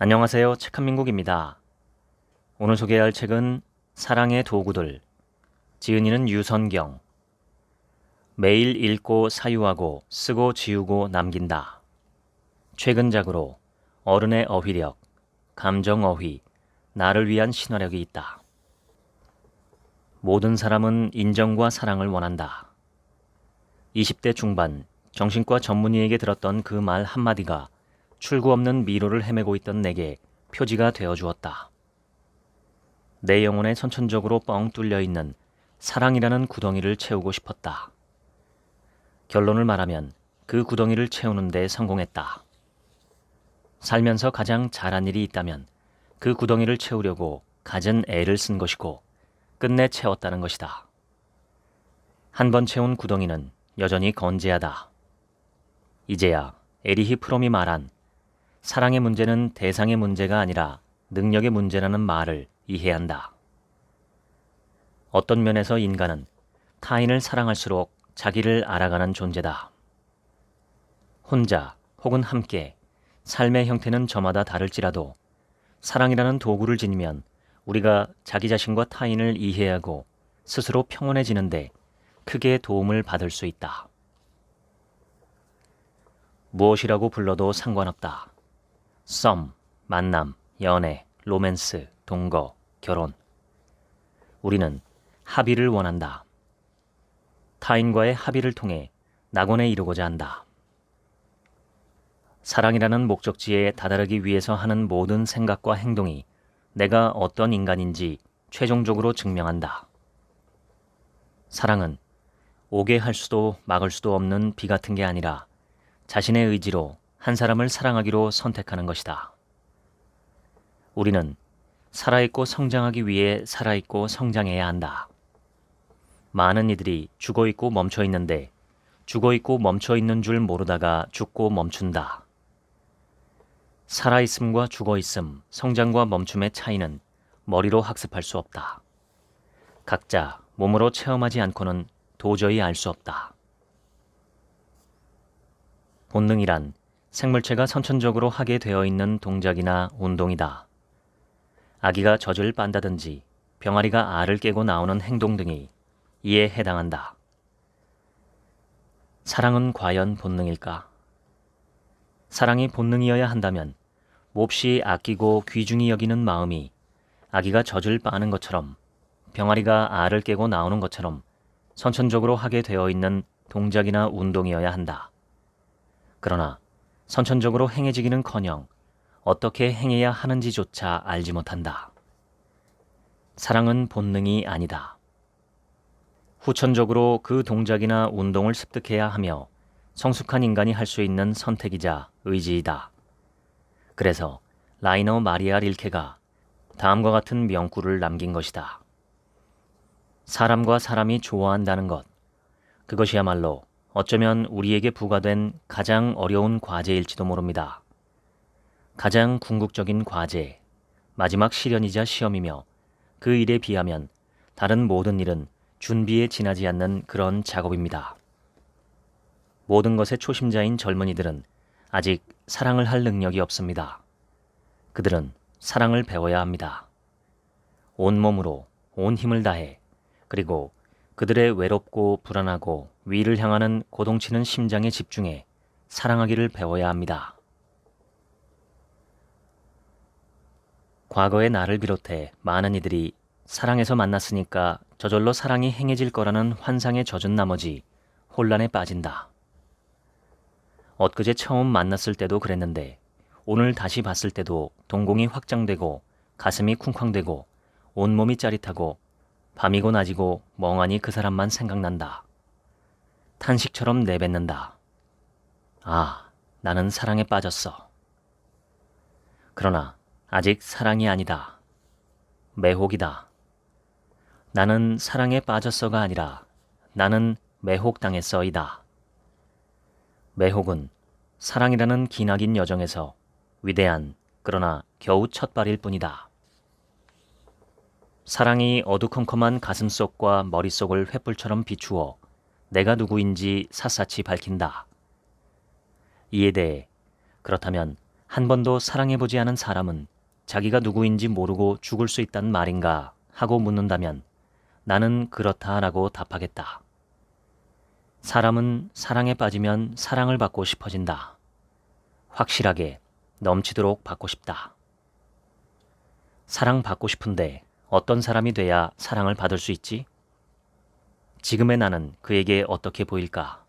안녕하세요. 책한민국입니다. 오늘 소개할 책은 사랑의 도구들, 지은이는 유선경, 매일 읽고 사유하고 쓰고 지우고 남긴다. 최근작으로 어른의 어휘력, 감정어휘, 나를 위한 신화력이 있다. 모든 사람은 인정과 사랑을 원한다. 20대 중반 정신과 전문의에게 들었던 그 말 한마디가 출구 없는 미로를 헤매고 있던 내게 표지가 되어주었다. 내 영혼에 선천적으로 뻥 뚫려 있는 사랑이라는 구덩이를 채우고 싶었다. 결론을 말하면 그 구덩이를 채우는 데 성공했다. 살면서 가장 잘한 일이 있다면 그 구덩이를 채우려고 갖은 애를 쓴 것이고 끝내 채웠다는 것이다. 한 번 채운 구덩이는 여전히 건재하다. 이제야 에리히 프롬이 말한 사랑의 문제는 대상의 문제가 아니라 능력의 문제라는 말을 이해한다. 어떤 면에서 인간은 타인을 사랑할수록 자기를 알아가는 존재다. 혼자 혹은 함께 삶의 형태는 저마다 다를지라도 사랑이라는 도구를 지니면 우리가 자기 자신과 타인을 이해하고 스스로 평온해지는데 크게 도움을 받을 수 있다. 무엇이라고 불러도 상관없다. 썸, 만남, 연애, 로맨스, 동거, 결혼. 우리는 합의를 원한다. 타인과의 합의를 통해 낙원에 이루고자 한다. 사랑이라는 목적지에 다다르기 위해서 하는 모든 생각과 행동이 내가 어떤 인간인지 최종적으로 증명한다. 사랑은 오게 할 수도 막을 수도 없는 비 같은 게 아니라 자신의 의지로 한 사람을 사랑하기로 선택하는 것이다. 우리는 살아있고 성장하기 위해 살아있고 성장해야 한다. 많은 이들이 죽어있고 멈춰있는데 죽어있고 멈춰있는 줄 모르다가 죽고 멈춘다. 살아있음과 죽어있음, 성장과 멈춤의 차이는 머리로 학습할 수 없다. 각자 몸으로 체험하지 않고는 도저히 알 수 없다. 본능이란 생물체가 선천적으로 하게 되어 있는 동작이나 운동이다. 아기가 젖을 빤다든지 병아리가 알을 깨고 나오는 행동 등이 이에 해당한다. 사랑은 과연 본능일까? 사랑이 본능이어야 한다면 몹시 아끼고 귀중히 여기는 마음이 아기가 젖을 빠는 것처럼 병아리가 알을 깨고 나오는 것처럼 선천적으로 하게 되어 있는 동작이나 운동이어야 한다. 그러나 선천적으로 행해지기는커녕 어떻게 행해야 하는지조차 알지 못한다. 사랑은 본능이 아니다. 후천적으로 그 동작이나 운동을 습득해야 하며 성숙한 인간이 할 수 있는 선택이자 의지이다. 그래서 라이너 마리아 릴케가 다음과 같은 명구를 남긴 것이다. 사람과 사람이 좋아한다는 것, 그것이야말로 어쩌면 우리에게 부과된 가장 어려운 과제일지도 모릅니다. 가장 궁극적인 과제, 마지막 시련이자 시험이며 그 일에 비하면 다른 모든 일은 준비에 지나지 않는 그런 작업입니다. 모든 것의 초심자인 젊은이들은 아직 사랑을 할 능력이 없습니다. 그들은 사랑을 배워야 합니다. 온몸으로 온 힘을 다해 그리고 그들의 외롭고 불안하고 위를 향하는 고동치는 심장에 집중해 사랑하기를 배워야 합니다. 과거의 나를 비롯해 많은 이들이 사랑에서 만났으니까 저절로 사랑이 행해질 거라는 환상에 젖은 나머지 혼란에 빠진다. 엊그제 처음 만났을 때도 그랬는데 오늘 다시 봤을 때도 동공이 확장되고 가슴이 쿵쾅대고 온몸이 짜릿하고 밤이고 낮이고 멍하니 그 사람만 생각난다. 탄식처럼 내뱉는다. 아, 나는 사랑에 빠졌어. 그러나 아직 사랑이 아니다. 매혹이다. 나는 사랑에 빠졌어가 아니라 나는 매혹당했어이다. 매혹은 사랑이라는 기나긴 여정에서 위대한 그러나 겨우 첫발일 뿐이다. 사랑이 어두컴컴한 가슴속과 머릿속을 횃불처럼 비추어 내가 누구인지 샅샅이 밝힌다. 이에 대해 그렇다면 한 번도 사랑해보지 않은 사람은 자기가 누구인지 모르고 죽을 수 있단 말인가 하고 묻는다면 나는 그렇다라고 답하겠다. 사람은 사랑에 빠지면 사랑을 받고 싶어진다. 확실하게 넘치도록 받고 싶다. 사랑받고 싶은데 어떤 사람이 돼야 사랑을 받을 수 있지? 지금의 나는 그에게 어떻게 보일까?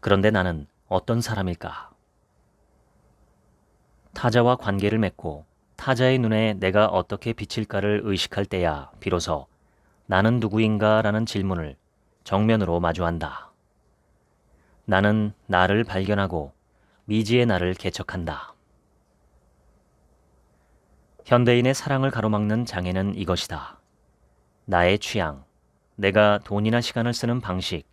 그런데 나는 어떤 사람일까? 타자와 관계를 맺고 타자의 눈에 내가 어떻게 비칠까를 의식할 때야 비로소 나는 누구인가 라는 질문을 정면으로 마주한다. 나는 나를 발견하고 미지의 나를 개척한다. 현대인의 사랑을 가로막는 장애는 이것이다. 나의 취향, 내가 돈이나 시간을 쓰는 방식,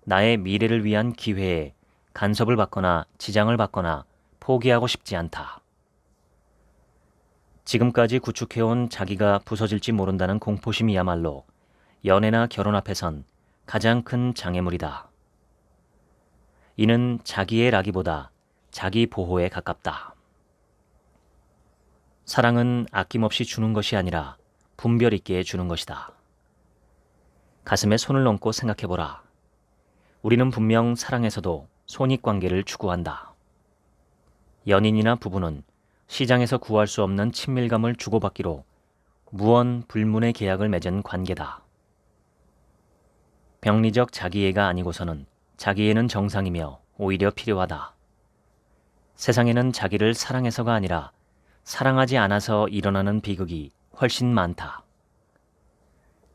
나의 미래를 위한 기회에 간섭을 받거나 지장을 받거나 포기하고 싶지 않다. 지금까지 구축해온 자기가 부서질지 모른다는 공포심이야말로 연애나 결혼 앞에선 가장 큰 장애물이다. 이는 자기애라기보다 자기 보호에 가깝다. 사랑은 아낌없이 주는 것이 아니라 분별 있게 주는 것이다. 가슴에 손을 얹고 생각해보라. 우리는 분명 사랑에서도 손익관계를 추구한다. 연인이나 부부는 시장에서 구할 수 없는 친밀감을 주고받기로 무언 불문의 계약을 맺은 관계다. 병리적 자기애가 아니고서는 자기애는 정상이며 오히려 필요하다. 세상에는 자기를 사랑해서가 아니라 사랑하지 않아서 일어나는 비극이 훨씬 많다.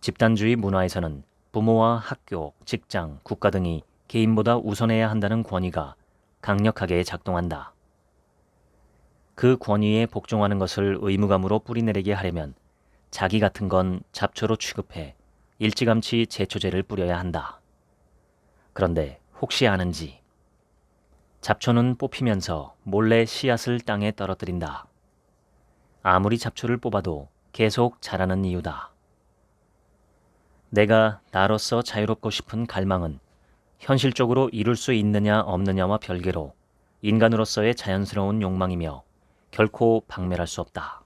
집단주의 문화에서는 부모와 학교, 직장, 국가 등이 개인보다 우선해야 한다는 권위가 강력하게 작동한다. 그 권위에 복종하는 것을 의무감으로 뿌리내리게 하려면 자기 같은 건 잡초로 취급해 일찌감치 제초제를 뿌려야 한다. 그런데 혹시 아는지 잡초는 뽑히면서 몰래 씨앗을 땅에 떨어뜨린다. 아무리 잡초를 뽑아도 계속 자라는 이유다. 내가 나로서 자유롭고 싶은 갈망은 현실적으로 이룰 수 있느냐 없느냐와 별개로 인간으로서의 자연스러운 욕망이며 결코 박멸할 수 없다.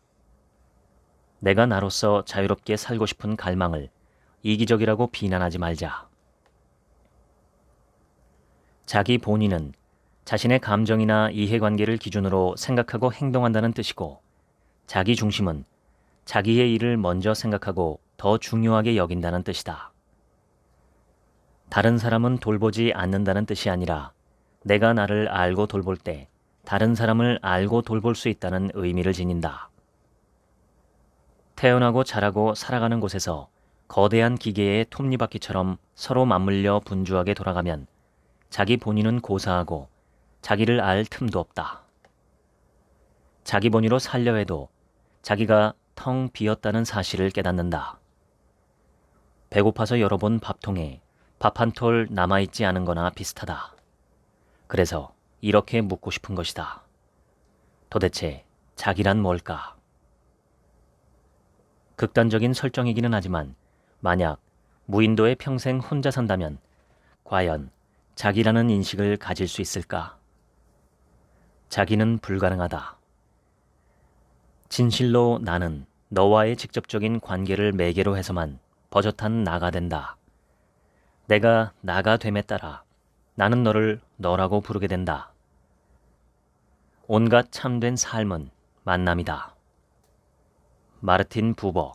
내가 나로서 자유롭게 살고 싶은 갈망을 이기적이라고 비난하지 말자. 자기 본인은 자신의 감정이나 이해관계를 기준으로 생각하고 행동한다는 뜻이고, 자기 중심은 자기의 일을 먼저 생각하고 더 중요하게 여긴다는 뜻이다. 다른 사람은 돌보지 않는다는 뜻이 아니라 내가 나를 알고 돌볼 때 다른 사람을 알고 돌볼 수 있다는 의미를 지닌다. 태어나고 자라고 살아가는 곳에서 거대한 기계의 톱니바퀴처럼 서로 맞물려 분주하게 돌아가면 자기 본인은 고사하고 자기를 알 틈도 없다. 자기 본위로 살려 해도 자기가 텅 비었다는 사실을 깨닫는다. 배고파서 열어본 밥통에 밥 한 톨 남아있지 않은 거나 비슷하다. 그래서 이렇게 묻고 싶은 것이다. 도대체 자기란 뭘까? 극단적인 설정이기는 하지만 만약 무인도에 평생 혼자 산다면 과연 자기라는 인식을 가질 수 있을까? 자기는 불가능하다. 진실로 나는 너와의 직접적인 관계를 매개로 해서만 버젓한 나가 된다. 내가 나가 됨에 따라 나는 너를 너라고 부르게 된다. 온갖 참된 삶은 만남이다. 마르틴 부버.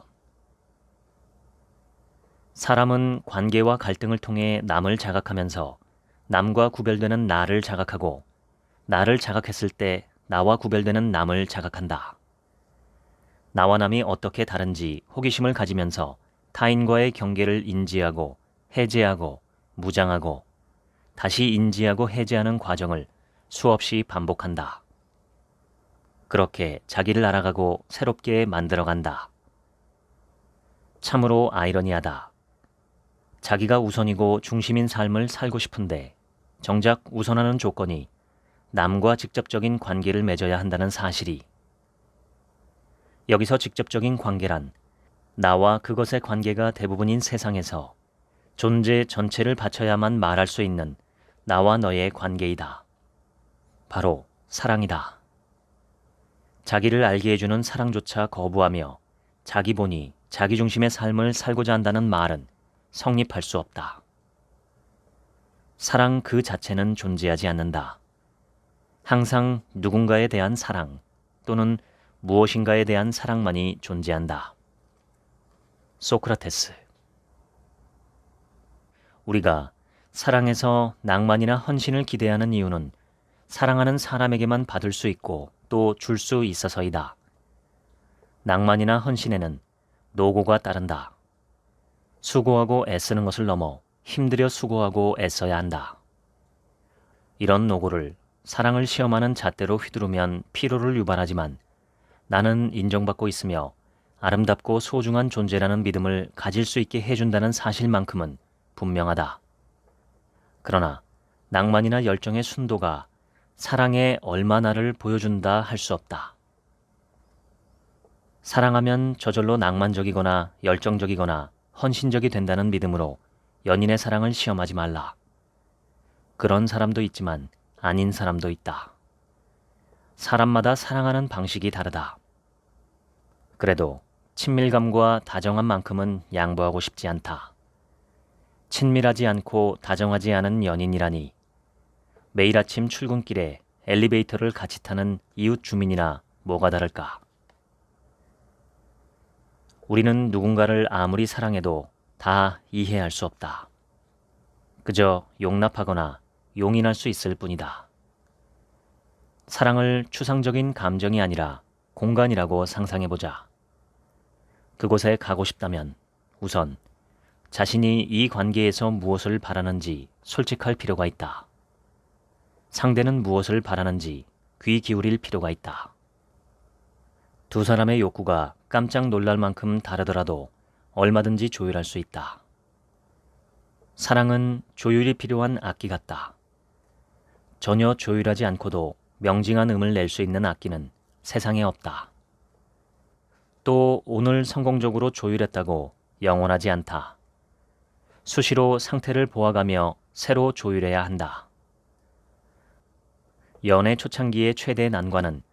사람은 관계와 갈등을 통해 남을 자각하면서 남과 구별되는 나를 자각하고, 나를 자각했을 때 나와 구별되는 남을 자각한다. 나와 남이 어떻게 다른지 호기심을 가지면서 타인과의 경계를 인지하고 해제하고 무장하고 다시 인지하고 해제하는 과정을 수없이 반복한다. 그렇게 자기를 알아가고 새롭게 만들어간다. 참으로 아이러니하다. 자기가 우선이고 중심인 삶을 살고 싶은데 정작 우선하는 조건이 남과 직접적인 관계를 맺어야 한다는 사실이. 여기서 직접적인 관계란 나와 그것의 관계가 대부분인 세상에서 존재 전체를 바쳐야만 말할 수 있는 나와 너의 관계이다. 바로 사랑이다. 자기를 알게 해주는 사랑조차 거부하며 자기 본위, 자기 중심의 삶을 살고자 한다는 말은 성립할 수 없다. 사랑 그 자체는 존재하지 않는다. 항상 누군가에 대한 사랑 또는 무엇인가에 대한 사랑만이 존재한다. 소크라테스. 우리가 사랑에서 낭만이나 헌신을 기대하는 이유는 사랑하는 사람에게만 받을 수 있고 또 줄 수 있어서이다. 낭만이나 헌신에는 노고가 따른다. 수고하고 애쓰는 것을 넘어 힘들여 수고하고 애써야 한다. 이런 노고를 사랑을 시험하는 잣대로 휘두르면 피로를 유발하지만 나는 인정받고 있으며 아름답고 소중한 존재라는 믿음을 가질 수 있게 해준다는 사실만큼은 분명하다. 그러나 낭만이나 열정의 순도가 사랑에 얼마나를 보여준다 할 수 없다. 사랑하면 저절로 낭만적이거나 열정적이거나 헌신적이 된다는 믿음으로 연인의 사랑을 시험하지 말라. 그런 사람도 있지만 아닌 사람도 있다. 사람마다 사랑하는 방식이 다르다. 그래도 친밀감과 다정함만큼은 양보하고 싶지 않다. 친밀하지 않고 다정하지 않은 연인이라니 매일 아침 출근길에 엘리베이터를 같이 타는 이웃 주민이나 뭐가 다를까? 우리는 누군가를 아무리 사랑해도 다 이해할 수 없다. 그저 용납하거나 용인할 수 있을 뿐이다. 사랑을 추상적인 감정이 아니라 공간이라고 상상해보자. 그곳에 가고 싶다면 우선 자신이 이 관계에서 무엇을 바라는지 솔직할 필요가 있다. 상대는 무엇을 바라는지 귀 기울일 필요가 있다. 두 사람의 욕구가 깜짝 놀랄 만큼 다르더라도 얼마든지 조율할 수 있다. 사랑은 조율이 필요한 악기 같다. 전혀 조율하지 않고도 명징한 음을 낼 수 있는 악기는 세상에 없다. 또 오늘 성공적으로 조율했다고 영원하지 않다. 수시로 상태를 보아가며 새로 조율해야 한다. 연애 초창기의 최대 난관은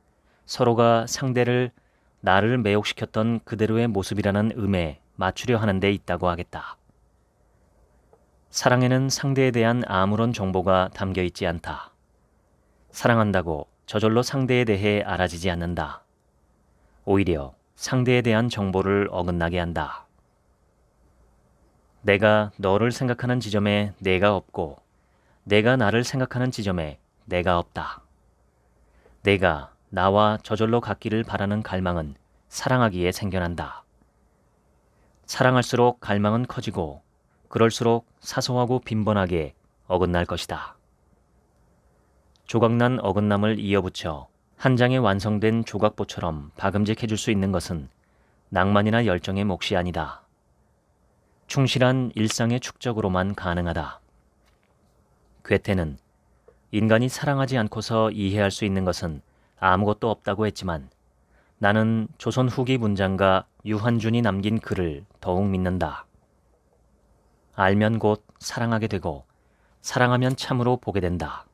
서로가 상대를 나를 매혹시켰던 그대로의 모습이라는 음에 맞추려 하는 데 있다고 하겠다. 사랑에는 상대에 대한 아무런 정보가 담겨 있지 않다. 사랑한다고 저절로 상대에 대해 알아지지 않는다. 오히려 상대에 대한 정보를 어긋나게 한다. 내가 너를 생각하는 지점에 내가 없고 내가 나를 생각하는 지점에 내가 없다. 내가 나와 저절로 같기를 바라는 갈망은 사랑하기에 생겨난다. 사랑할수록 갈망은 커지고 그럴수록 사소하고 빈번하게 어긋날 것이다. 조각난 어긋남을 이어붙여 한 장의 완성된 조각보처럼 박음직해줄 수 있는 것은 낭만이나 열정의 몫이 아니다. 충실한 일상의 축적으로만 가능하다. 괴테는 인간이 사랑하지 않고서 이해할 수 있는 것은 아무것도 없다고 했지만 나는 조선 후기 문장가 유한준이 남긴 글을 더욱 믿는다. 알면 곧 사랑하게 되고 사랑하면 참으로 보게 된다.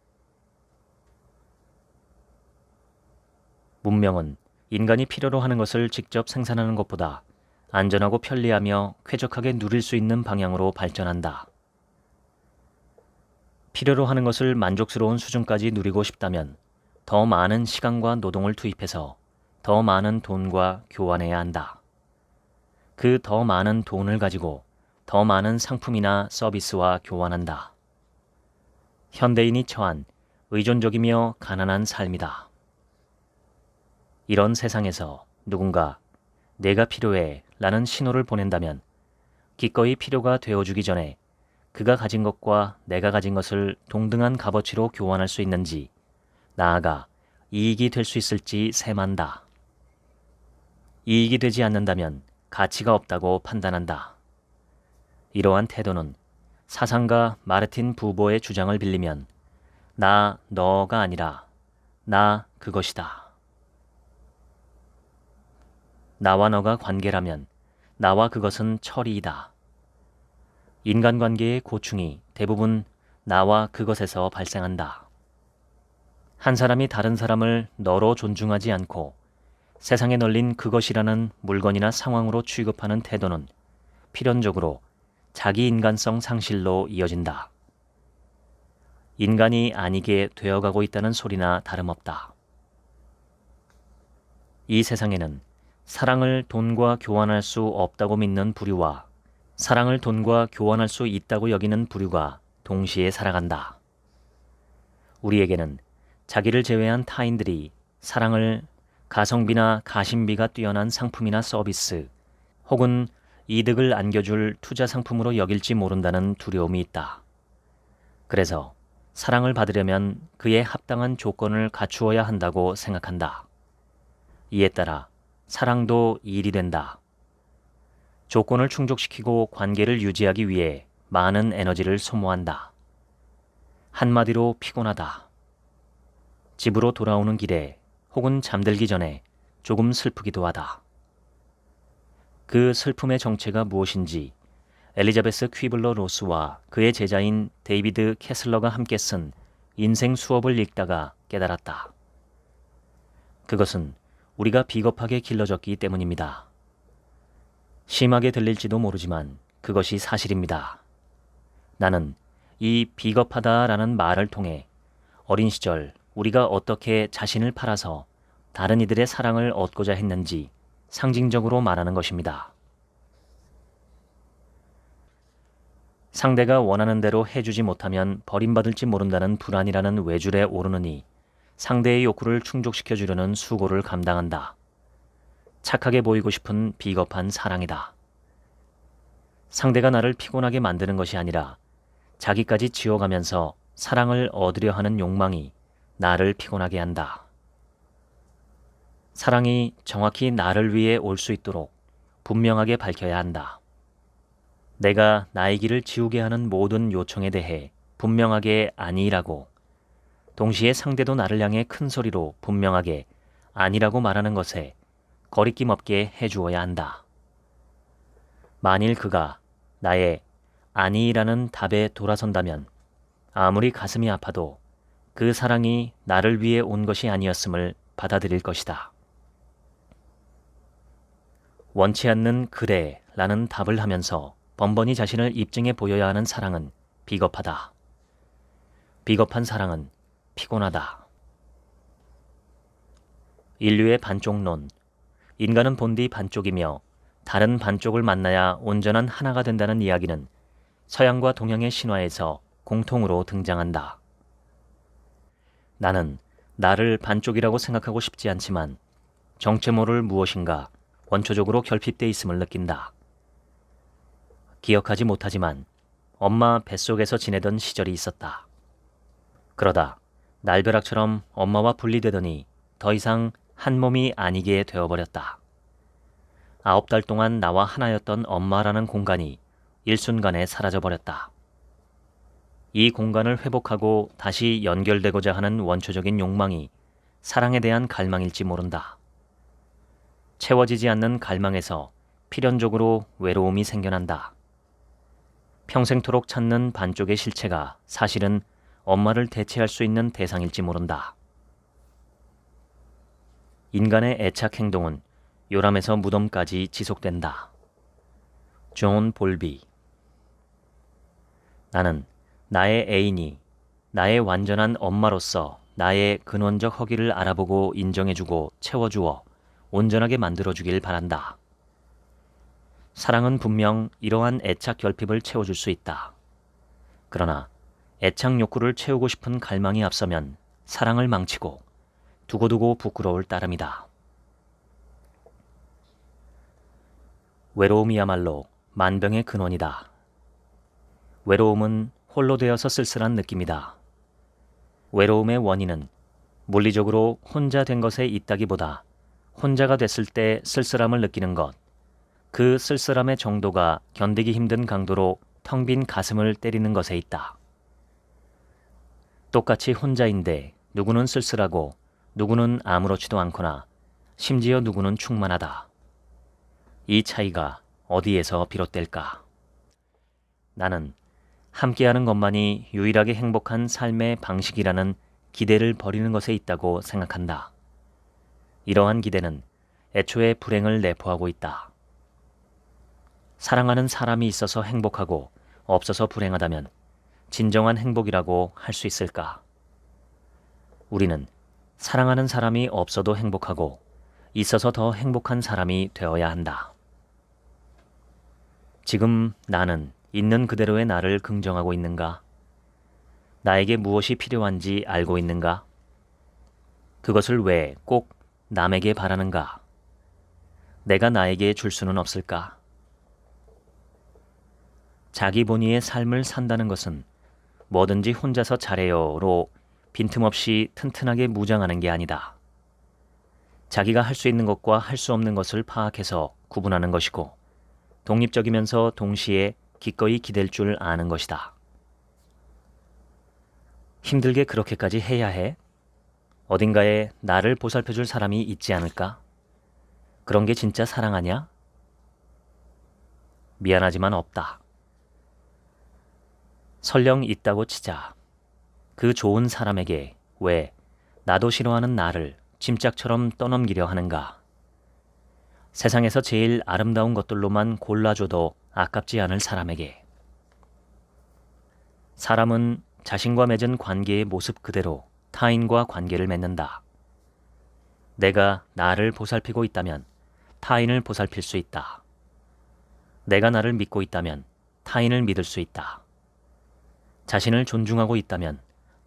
문명은 인간이 필요로 하는 것을 직접 생산하는 것보다 안전하고 편리하며 쾌적하게 누릴 수 있는 방향으로 발전한다. 필요로 하는 것을 만족스러운 수준까지 누리고 싶다면 더 많은 시간과 노동을 투입해서 더 많은 돈과 교환해야 한다. 그 더 많은 돈을 가지고 더 많은 상품이나 서비스와 교환한다. 현대인이 처한 의존적이며 가난한 삶이다. 이런 세상에서 누군가 내가 필요해 라는 신호를 보낸다면 기꺼이 필요가 되어주기 전에 그가 가진 것과 내가 가진 것을 동등한 값어치로 교환할 수 있는지, 나아가 이익이 될 수 있을지 셈한다. 이익이 되지 않는다면 가치가 없다고 판단한다. 이러한 태도는 사상가 마르틴 부보의 주장을 빌리면 나 너가 아니라 나 그것이다. 나와 너가 관계라면 나와 그것은 철이이다. 인간관계의 고충이 대부분 나와 그것에서 발생한다. 한 사람이 다른 사람을 너로 존중하지 않고 세상에 널린 그것이라는 물건이나 상황으로 취급하는 태도는 필연적으로 자기 인간성 상실로 이어진다. 인간이 아니게 되어가고 있다는 소리나 다름없다. 이 세상에는 사랑을 돈과 교환할 수 없다고 믿는 부류와 사랑을 돈과 교환할 수 있다고 여기는 부류가 동시에 살아간다. 우리에게는 자기를 제외한 타인들이 사랑을 가성비나 가심비가 뛰어난 상품이나 서비스 혹은 이득을 안겨줄 투자 상품으로 여길지 모른다는 두려움이 있다. 그래서 사랑을 받으려면 그에 합당한 조건을 갖추어야 한다고 생각한다. 이에 따라 사랑도 일이 된다. 조건을 충족시키고 관계를 유지하기 위해 많은 에너지를 소모한다. 한마디로 피곤하다. 집으로 돌아오는 길에 혹은 잠들기 전에 조금 슬프기도 하다. 그 슬픔의 정체가 무엇인지 엘리자베스 퀴블러 로스와 그의 제자인 데이비드 캐슬러가 함께 쓴 인생 수업을 읽다가 깨달았다. 그것은 우리가 비겁하게 길러졌기 때문입니다. 심하게 들릴지도 모르지만 그것이 사실입니다. 나는 이 비겁하다라는 말을 통해 어린 시절 우리가 어떻게 자신을 팔아서 다른 이들의 사랑을 얻고자 했는지 상징적으로 말하는 것입니다. 상대가 원하는 대로 해주지 못하면 버림받을지 모른다는 불안이라는 외줄에 오르느니 상대의 욕구를 충족시켜 주려는 수고를 감당한다. 착하게 보이고 싶은 비겁한 사랑이다. 상대가 나를 피곤하게 만드는 것이 아니라 자기까지 지어가면서 사랑을 얻으려 하는 욕망이 나를 피곤하게 한다. 사랑이 정확히 나를 위해 올 수 있도록 분명하게 밝혀야 한다. 내가 나의 길을 지우게 하는 모든 요청에 대해 분명하게 아니라고, 동시에 상대도 나를 향해 큰 소리로 분명하게 아니라고 말하는 것에 거리낌 없게 해주어야 한다. 만일 그가 나의 아니라는 답에 돌아선다면 아무리 가슴이 아파도 그 사랑이 나를 위해 온 것이 아니었음을 받아들일 것이다. 원치 않는 그래 라는 답을 하면서 번번이 자신을 입증해 보여야 하는 사랑은 비겁하다. 비겁한 사랑은 피곤하다. 인류의 반쪽론. 인간은 본디 반쪽이며 다른 반쪽을 만나야 온전한 하나가 된다는 이야기는 서양과 동양의 신화에서 공통으로 등장한다. 나는 나를 반쪽이라고 생각하고 싶지 않지만 정체 모를 무엇인가 원초적으로 결핍돼 있음을 느낀다. 기억하지 못하지만 엄마 뱃속에서 지내던 시절이 있었다. 그러다 날벼락처럼 엄마와 분리되더니 더 이상 한 몸이 아니게 되어버렸다. 9달 동안 나와 하나였던 엄마라는 공간이 일순간에 사라져버렸다. 이 공간을 회복하고 다시 연결되고자 하는 원초적인 욕망이 사랑에 대한 갈망일지 모른다. 채워지지 않는 갈망에서 필연적으로 외로움이 생겨난다. 평생토록 찾는 반쪽의 실체가 사실은 엄마를 대체할 수 있는 대상일지 모른다. 인간의 애착 행동은 요람에서 무덤까지 지속된다. 존 볼비. 나는 나의 애인이 나의 완전한 엄마로서 나의 근원적 허기를 알아보고 인정해주고 채워주어 온전하게 만들어주길 바란다. 사랑은 분명 이러한 애착 결핍을 채워줄 수 있다. 그러나 애착 욕구를 채우고 싶은 갈망이 앞서면 사랑을 망치고 두고두고 부끄러울 따름이다. 외로움이야말로 만병의 근원이다. 외로움은 홀로 되어서 쓸쓸한 느낌이다. 외로움의 원인은 물리적으로 혼자 된 것에 있다기보다 혼자가 됐을 때 쓸쓸함을 느끼는 것, 그 쓸쓸함의 정도가 견디기 힘든 강도로 텅 빈 가슴을 때리는 것에 있다. 똑같이 혼자인데 누구는 쓸쓸하고 누구는 아무렇지도 않거나 심지어 누구는 충만하다. 이 차이가 어디에서 비롯될까? 나는 함께하는 것만이 유일하게 행복한 삶의 방식이라는 기대를 버리는 것에 있다고 생각한다. 이러한 기대는 애초에 불행을 내포하고 있다. 사랑하는 사람이 있어서 행복하고 없어서 불행하다면 진정한 행복이라고 할 수 있을까? 우리는 사랑하는 사람이 없어도 행복하고 있어서 더 행복한 사람이 되어야 한다. 지금 나는 있는 그대로의 나를 긍정하고 있는가? 나에게 무엇이 필요한지 알고 있는가? 그것을 왜 꼭 남에게 바라는가? 내가 나에게 줄 수는 없을까? 자기 본위의 삶을 산다는 것은 뭐든지 혼자서 잘해요로 빈틈없이 튼튼하게 무장하는 게 아니다. 자기가 할 수 있는 것과 할 수 없는 것을 파악해서 구분하는 것이고 독립적이면서 동시에 기꺼이 기댈 줄 아는 것이다. 힘들게 그렇게까지 해야 해? 어딘가에 나를 보살펴줄 사람이 있지 않을까? 그런 게 진짜 사랑 아냐? 미안하지만 없다. 설령 있다고 치자. 그 좋은 사람에게 왜 나도 싫어하는 나를 짐짝처럼 떠넘기려 하는가? 세상에서 제일 아름다운 것들로만 골라줘도 아깝지 않을 사람에게. 사람은 자신과 맺은 관계의 모습 그대로 타인과 관계를 맺는다. 내가 나를 보살피고 있다면 타인을 보살필 수 있다. 내가 나를 믿고 있다면 타인을 믿을 수 있다. 자신을 존중하고 있다면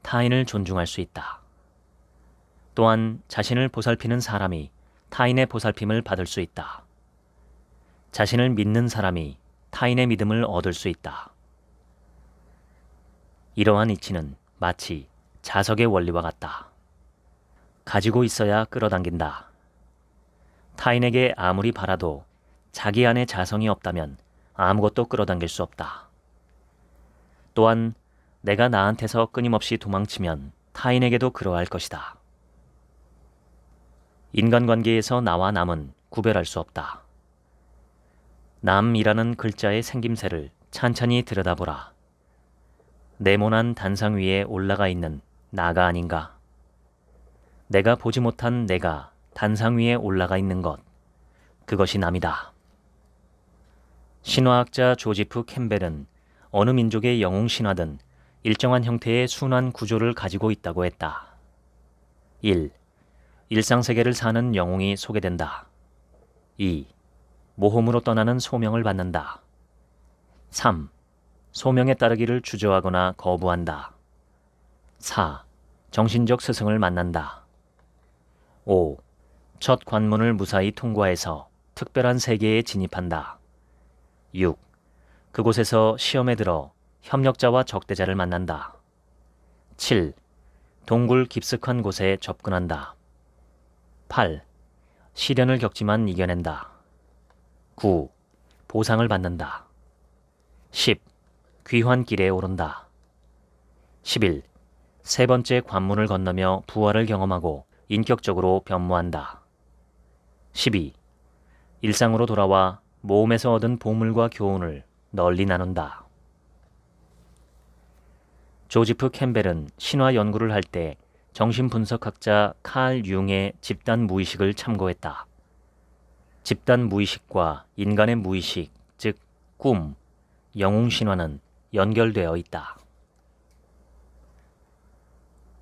타인을 존중할 수 있다. 또한 자신을 보살피는 사람이 타인의 보살핌을 받을 수 있다. 자신을 믿는 사람이 타인의 믿음을 얻을 수 있다. 이러한 이치는 마치 자석의 원리와 같다. 가지고 있어야 끌어당긴다. 타인에게 아무리 바라도 자기 안에 자성이 없다면 아무것도 끌어당길 수 없다. 또한 내가 나한테서 끊임없이 도망치면 타인에게도 그러할 것이다. 인간관계에서 나와 남은 구별할 수 없다. 남이라는 글자의 생김새를 찬찬히 들여다보라. 네모난 단상 위에 올라가 있는 나가 아닌가? 내가 보지 못한 내가 단상 위에 올라가 있는 것, 그것이 남이다. 신화학자 조지프 캠벨은 어느 민족의 영웅 신화든 일정한 형태의 순환 구조를 가지고 있다고 했다. 1. 일상세계를 사는 영웅이 소개된다. 2. 모험으로 떠나는 소명을 받는다. 3. 소명에 따르기를 주저하거나 거부한다. 4. 정신적 스승을 만난다. 5. 첫 관문을 무사히 통과해서 특별한 세계에 진입한다. 6. 그곳에서 시험에 들어 협력자와 적대자를 만난다. 7. 동굴 깊숙한 곳에 접근한다. 8. 시련을 겪지만 이겨낸다. 9. 보상을 받는다. 10. 귀환 길에 오른다. 11. 세 번째 관문을 건너며 부활을 경험하고 인격적으로 변모한다. 12. 일상으로 돌아와 모험에서 얻은 보물과 교훈을 널리 나눈다. 조지프 캠벨은 신화 연구를 할 때 정신분석학자 칼 융의 집단 무의식을 참고했다. 집단 무의식과 인간의 무의식, 즉 꿈, 영웅 신화는 연결되어 있다.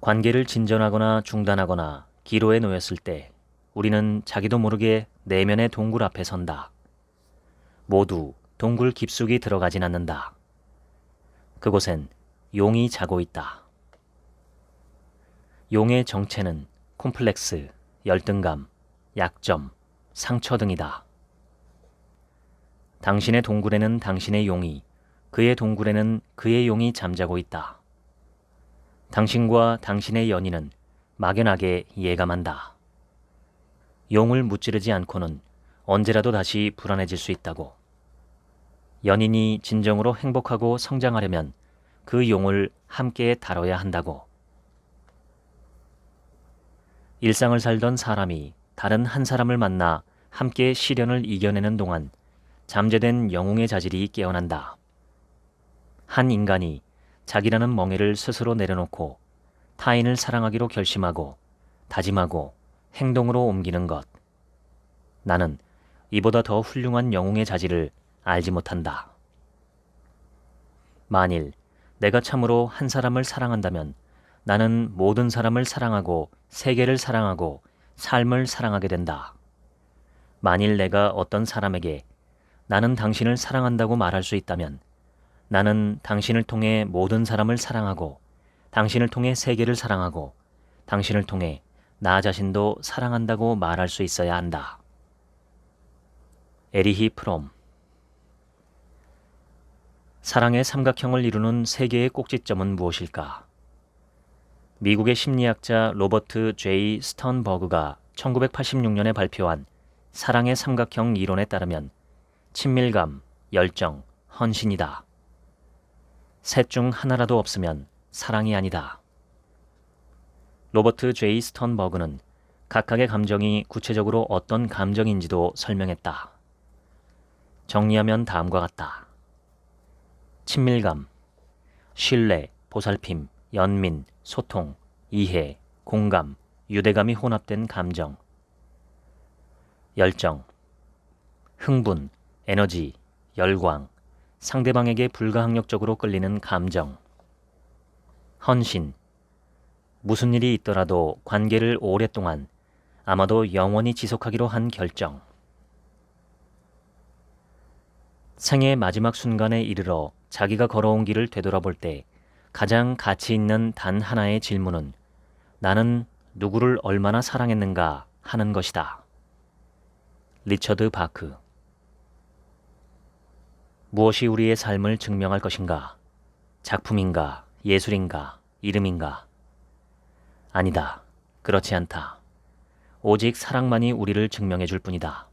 관계를 진전하거나 중단하거나 기로에 놓였을 때 우리는 자기도 모르게 내면의 동굴 앞에 선다. 모두 동굴 깊숙이 들어가진 않는다. 그곳엔 용이 자고 있다. 용의 정체는 콤플렉스, 열등감, 약점, 상처 등이다. 당신의 동굴에는 당신의 용이, 그의 동굴에는 그의 용이 잠자고 있다. 당신과 당신의 연인은 막연하게 예감한다. 용을 무찌르지 않고는 언제라도 다시 불안해질 수 있다고. 연인이 진정으로 행복하고 성장하려면 그 용을 함께 다뤄야 한다고. 일상을 살던 사람이 다른 한 사람을 만나 함께 시련을 이겨내는 동안 잠재된 영웅의 자질이 깨어난다. 한 인간이 자기라는 멍에를 스스로 내려놓고 타인을 사랑하기로 결심하고 다짐하고 행동으로 옮기는 것. 나는 이보다 더 훌륭한 영웅의 자질을 알지 못한다. 만일 내가 참으로 한 사람을 사랑한다면 나는 모든 사람을 사랑하고 세계를 사랑하고 삶을 사랑하게 된다. 만일 내가 어떤 사람에게 나는 당신을 사랑한다고 말할 수 있다면 나는 당신을 통해 모든 사람을 사랑하고 당신을 통해 세계를 사랑하고 당신을 통해 나 자신도 사랑한다고 말할 수 있어야 한다. 에리히 프롬. 사랑의 삼각형을 이루는 세 개의 꼭지점은 무엇일까? 미국의 심리학자 로버트 J. 스턴버그가 1986년에 발표한 사랑의 삼각형 이론에 따르면 친밀감, 열정, 헌신이다. 셋 중 하나라도 없으면 사랑이 아니다. 로버트 J. 스턴버그는 각각의 감정이 구체적으로 어떤 감정인지도 설명했다. 정리하면 다음과 같다. 친밀감, 신뢰, 보살핌, 연민, 소통, 이해, 공감, 유대감이 혼합된 감정. 열정, 흥분, 에너지, 열광, 상대방에게 불가항력적으로 끌리는 감정. 헌신, 무슨 일이 있더라도 관계를 오랫동안, 아마도 영원히 지속하기로 한 결정. 생의 마지막 순간에 이르러 자기가 걸어온 길을 되돌아볼 때 가장 가치 있는 단 하나의 질문은 나는 누구를 얼마나 사랑했는가 하는 것이다. 리처드 바크. 무엇이 우리의 삶을 증명할 것인가? 작품인가? 예술인가? 이름인가? 아니다. 그렇지 않다. 오직 사랑만이 우리를 증명해 줄 뿐이다.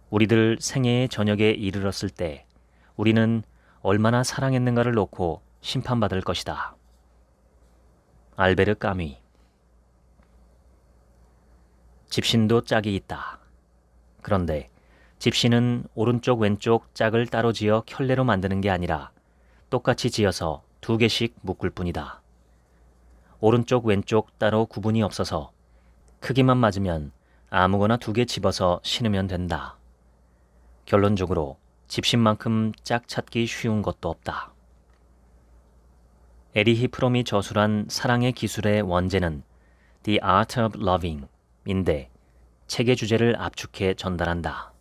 우리들 생애의 저녁에 이르렀을 때 우리는 얼마나 사랑했는가를 놓고 심판받을 것이다. 알베르 까뮈. 집신도 짝이 있다. 그런데 집신은 오른쪽 왼쪽 짝을 따로 지어 켤레로 만드는 게 아니라 똑같이 지어서 두 개씩 묶을 뿐이다. 오른쪽 왼쪽 따로 구분이 없어서 크기만 맞으면 아무거나 두 개 집어서 신으면 된다. 결론적으로 집신만큼 짝 찾기 쉬운 것도 없다. 에리히 프롬이 저술한 사랑의 기술의 원제는 The Art of Loving인데 책의 주제를 압축해 전달한다.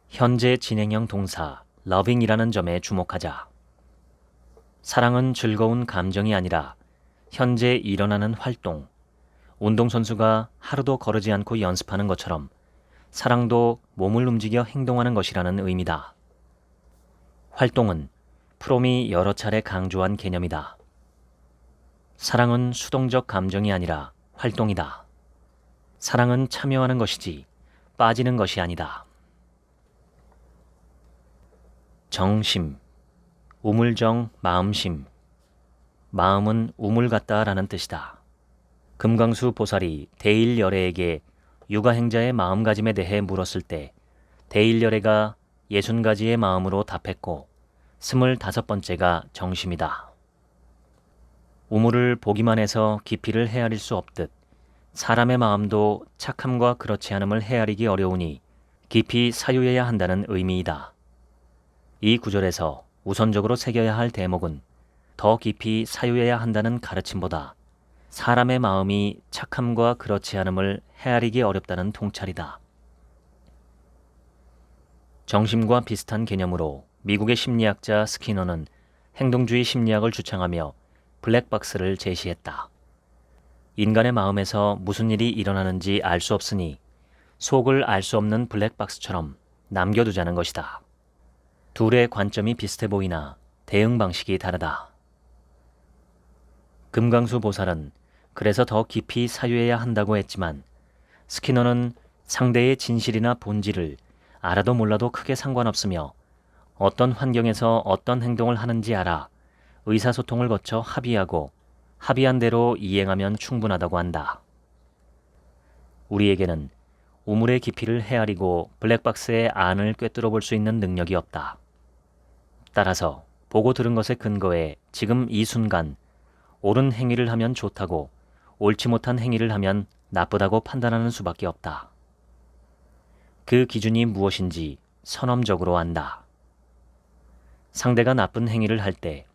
현재 진행형 동사 loving이라는 점에 주목하자. 사랑은 즐거운 감정이 아니라 현재 일어나는 활동, 운동선수가 하루도 거르지 않고 연습하는 것처럼 사랑도 몸을 움직여 행동하는 것이라는 의미다. 활동은 프롬이 여러 차례 강조한 개념이다. 사랑은 수동적 감정이 아니라 활동이다. 사랑은 참여하는 것이지 빠지는 것이 아니다. 정심, 우물정, 마음심. 마음은 우물 같다라는 뜻이다. 금강수 보살이 대일열애에게 육아행자의 마음가짐에 대해 물었을 때 대일열애가 60가지의 마음으로 답했고 25번째가 정심이다. 우물을 보기만 해서 깊이를 헤아릴 수 없듯 사람의 마음도 착함과 그렇지 않음을 헤아리기 어려우니 깊이 사유해야 한다는 의미이다. 이 구절에서 우선적으로 새겨야 할 대목은 더 깊이 사유해야 한다는 가르침보다 사람의 마음이 착함과 그렇지 않음을 헤아리기 어렵다는 통찰이다. 정심과 비슷한 개념으로 미국의 심리학자 스키너는 행동주의 심리학을 주창하며 블랙박스를 제시했다. 인간의 마음에서 무슨 일이 일어나는지 알 수 없으니 속을 알 수 없는 블랙박스처럼 남겨두자는 것이다. 둘의 관점이 비슷해 보이나 대응 방식이 다르다. 금강수 보살은 그래서 더 깊이 사유해야 한다고 했지만 스키너는 상대의 진실이나 본질을 알아도 몰라도 크게 상관없으며 어떤 환경에서 어떤 행동을 하는지 알아 의사소통을 거쳐 합의하고 합의한 대로 이행하면 충분하다고 한다. 우리에게는 우물의 깊이를 헤아리고 블랙박스의 안을 꿰뚫어 볼 수 있는 능력이 없다. 따라서 보고 들은 것에 근거해 지금 이 순간 옳은 행위를 하면 좋다고 옳지 못한 행위를 하면 나쁘다고 판단하는 수밖에 없다. 그 기준이 무엇인지 선엄적으로 안다. 상대가 나쁜 행위를 할 때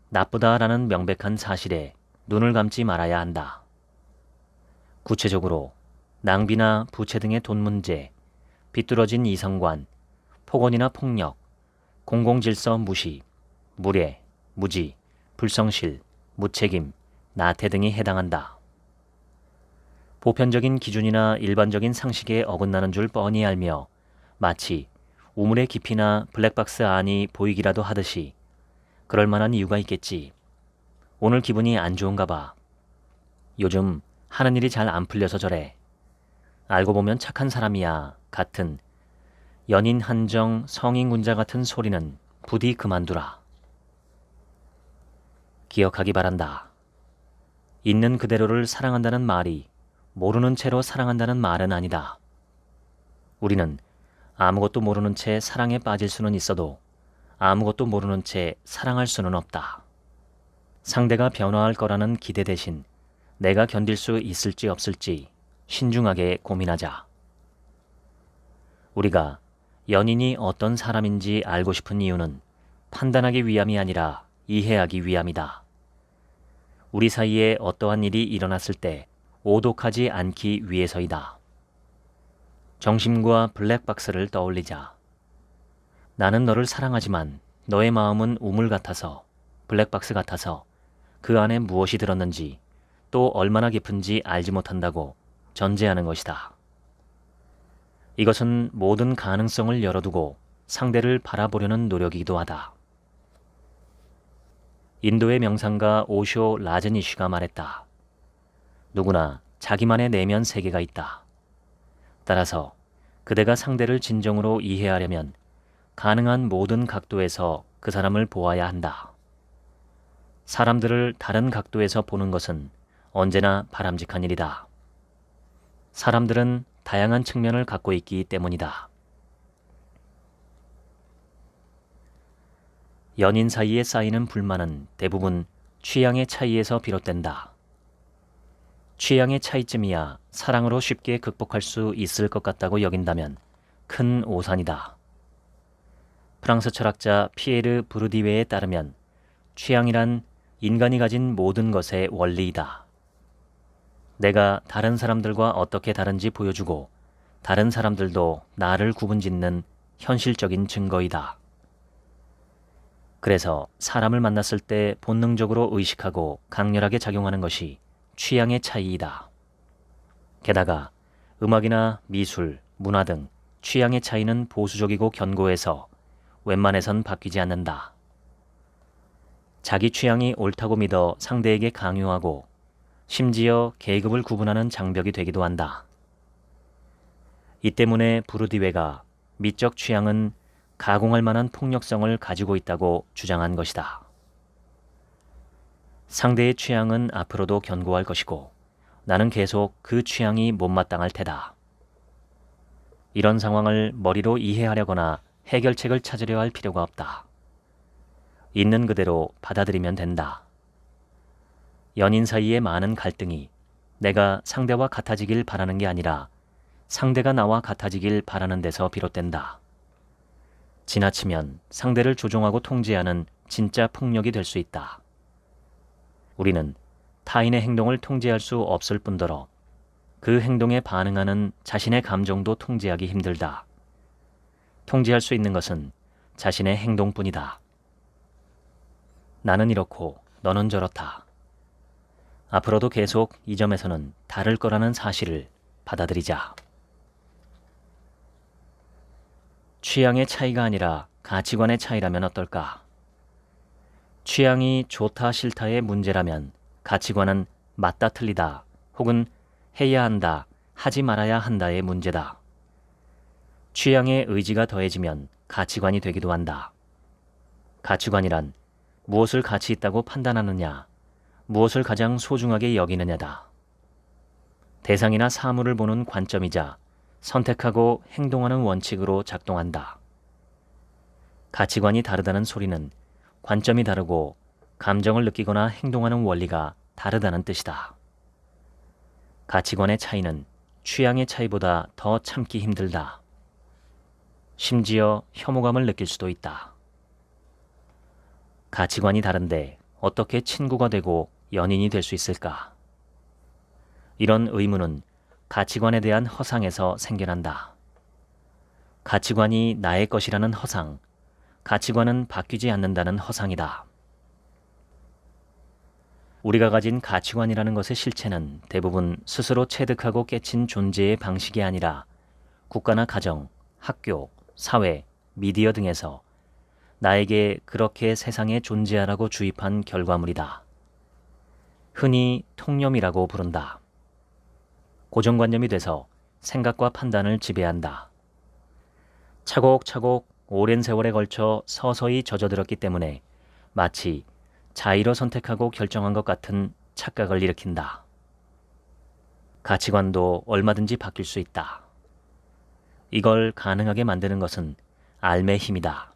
나쁘다라는 명백한 사실에 눈을 감지 말아야 한다. 구체적으로 낭비나 부채 등의 돈 문제, 비뚤어진 이성관, 폭언이나 폭력, 공공질서 무시, 무례, 무지, 불성실, 무책임, 나태 등이 해당한다. 보편적인 기준이나 일반적인 상식에 어긋나는 줄 뻔히 알며 마치 우물의 깊이나 블랙박스 안이 보이기라도 하듯이 그럴 만한 이유가 있겠지. 오늘 기분이 안 좋은가 봐. 요즘 하는 일이 잘 안 풀려서 저래. 알고 보면 착한 사람이야. 같은 연인 한정 성인군자 같은 소리는 부디 그만두라. 기억하기 바란다. 있는 그대로를 사랑한다는 말이 모르는 채로 사랑한다는 말은 아니다. 우리는 아무것도 모르는 채 사랑에 빠질 수는 있어도 아무것도 모르는 채 사랑할 수는 없다. 상대가 변화할 거라는 기대 대신 내가 견딜 수 있을지 없을지 신중하게 고민하자. 우리가 연인이 어떤 사람인지 알고 싶은 이유는 판단하기 위함이 아니라 이해하기 위함이다. 우리 사이에 어떠한 일이 일어났을 때 오독하지 않기 위해서이다. 정심과 블랙박스를 떠올리자. 나는 너를 사랑하지만 너의 마음은 우물 같아서, 블랙박스 같아서 그 안에 무엇이 들었는지 또 얼마나 깊은지 알지 못한다고 전제하는 것이다. 이것은 모든 가능성을 열어두고 상대를 바라보려는 노력이기도 하다. 인도의 명상가 오쇼 라저니쉬가 말했다. 누구나 자기만의 내면 세계가 있다. 따라서 그대가 상대를 진정으로 이해하려면 가능한 모든 각도에서 그 사람을 보아야 한다. 사람들을 다른 각도에서 보는 것은 언제나 바람직한 일이다. 사람들은 다양한 측면을 갖고 있기 때문이다. 연인 사이에 쌓이는 불만은 대부분 취향의 차이에서 비롯된다. 취향의 차이쯤이야 사랑으로 쉽게 극복할 수 있을 것 같다고 여긴다면 큰 오산이다. 프랑스 철학자 피에르 부르디웨에 따르면 취향이란 인간이 가진 모든 것의 원리이다. 내가 다른 사람들과 어떻게 다른지 보여주고 다른 사람들도 나를 구분짓는 현실적인 증거이다. 그래서 사람을 만났을 때 본능적으로 의식하고 강렬하게 작용하는 것이 취향의 차이이다. 게다가 음악이나 미술, 문화 등 취향의 차이는 보수적이고 견고해서 웬만해선 바뀌지 않는다. 자기 취향이 옳다고 믿어 상대에게 강요하고 심지어 계급을 구분하는 장벽이 되기도 한다. 이 때문에 부르디웨가 미적 취향은 가공할 만한 폭력성을 가지고 있다고 주장한 것이다. 상대의 취향은 앞으로도 견고할 것이고 나는 계속 그 취향이 못마땅할 테다. 이런 상황을 머리로 이해하려거나 해결책을 찾으려 할 필요가 없다. 있는 그대로 받아들이면 된다. 연인 사이의 많은 갈등이 내가 상대와 같아지길 바라는 게 아니라 상대가 나와 같아지길 바라는 데서 비롯된다. 지나치면 상대를 조종하고 통제하는 진짜 폭력이 될 수 있다. 우리는 타인의 행동을 통제할 수 없을 뿐더러 그 행동에 반응하는 자신의 감정도 통제하기 힘들다. 통제할 수 있는 것은 자신의 행동뿐이다. 나는 이렇고 너는 저렇다. 앞으로도 계속 이 점에서는 다를 거라는 사실을 받아들이자. 취향의 차이가 아니라 가치관의 차이라면 어떨까? 취향이 좋다 싫다의 문제라면 가치관은 맞다 틀리다 혹은 해야 한다 하지 말아야 한다의 문제다. 취향의 의지가 더해지면 가치관이 되기도 한다. 가치관이란 무엇을 가치 있다고 판단하느냐, 무엇을 가장 소중하게 여기느냐다. 대상이나 사물을 보는 관점이자 선택하고 행동하는 원칙으로 작동한다. 가치관이 다르다는 소리는 관점이 다르고 감정을 느끼거나 행동하는 원리가 다르다는 뜻이다. 가치관의 차이는 취향의 차이보다 더 참기 힘들다. 심지어 혐오감을 느낄 수도 있다. 가치관이 다른데 어떻게 친구가 되고 연인이 될 수 있을까? 이런 의문은 가치관에 대한 허상에서 생겨난다. 가치관이 나의 것이라는 허상, 가치관은 바뀌지 않는다는 허상이다. 우리가 가진 가치관이라는 것의 실체는 대부분 스스로 체득하고 깨친 존재의 방식이 아니라 국가나 가정, 학교, 사회, 미디어 등에서 나에게 그렇게 세상에 존재하라고 주입한 결과물이다. 흔히 통념이라고 부른다. 고정관념이 돼서 생각과 판단을 지배한다. 차곡차곡 오랜 세월에 걸쳐 서서히 젖어들었기 때문에 마치 자의로 선택하고 결정한 것 같은 착각을 일으킨다. 가치관도 얼마든지 바뀔 수 있다. 이걸 가능하게 만드는 것은 알의 힘이다.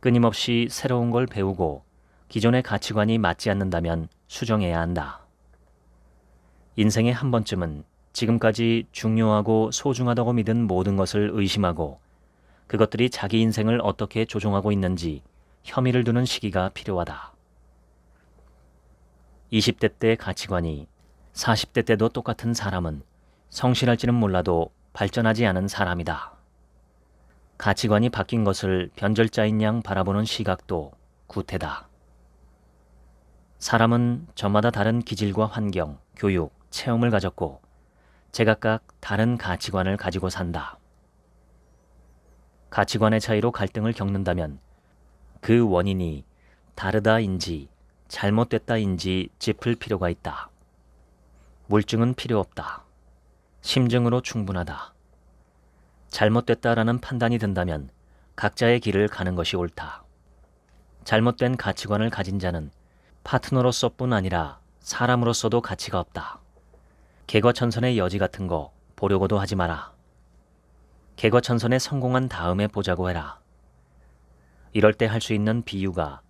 끊임없이 새로운 걸 배우고 기존의 가치관이 맞지 않는다면 수정해야 한다. 인생에 한 번쯤은 지금까지 중요하고 소중하다고 믿은 모든 것을 의심하고 그것들이 자기 인생을 어떻게 조종하고 있는지 혐의를 두는 시기가 필요하다. 20대 때 가치관이 40대 때도 똑같은 사람은 성실할지는 몰라도 발전하지 않은 사람이다. 가치관이 바뀐 것을 변절자인 양 바라보는 시각도 구태다. 사람은 저마다 다른 기질과 환경, 교육, 체험을 가졌고 제각각 다른 가치관을 가지고 산다. 가치관의 차이로 갈등을 겪는다면 그 원인이 다르다인지 잘못됐다인지 짚을 필요가 있다. 물증은 필요 없다. 심증으로 충분하다. 잘못됐다라는 판단이 든다면 각자의 길을 가는 것이 옳다. 잘못된 가치관을 가진 자는 파트너로서뿐 아니라 사람으로서도 가치가 없다. 개과천선의 여지 같은 거 보려고도 하지 마라. 개과천선에 성공한 다음에 보자고 해라. 이럴 때 할 수 있는 비유가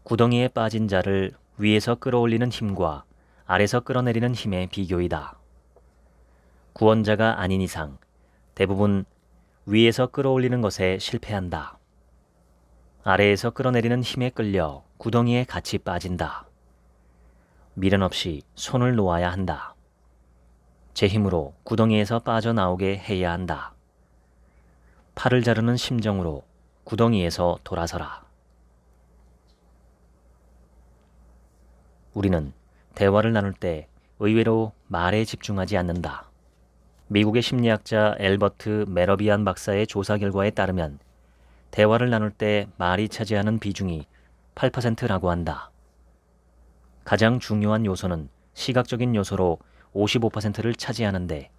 구덩이에 빠진 자를 위에서 끌어올리는 힘과 아래서 끌어내리는 힘의 비교이다. 구원자가 아닌 이상 대부분 위에서 끌어올리는 것에 실패한다. 아래에서 끌어내리는 힘에 끌려 구덩이에 같이 빠진다. 미련 없이 손을 놓아야 한다. 제 힘으로 구덩이에서 빠져나오게 해야 한다. 팔을 자르는 심정으로 구덩이에서 돌아서라. 우리는 대화를 나눌 때 의외로 말에 집중하지 않는다. 미국의 심리학자 엘버트 메러비안 박사의 조사 결과에 따르면 대화를 나눌 때 말이 차지하는 비중이 8%라고 한다. 가장 중요한 요소는 시각적인 요소로 55%를 차지하는데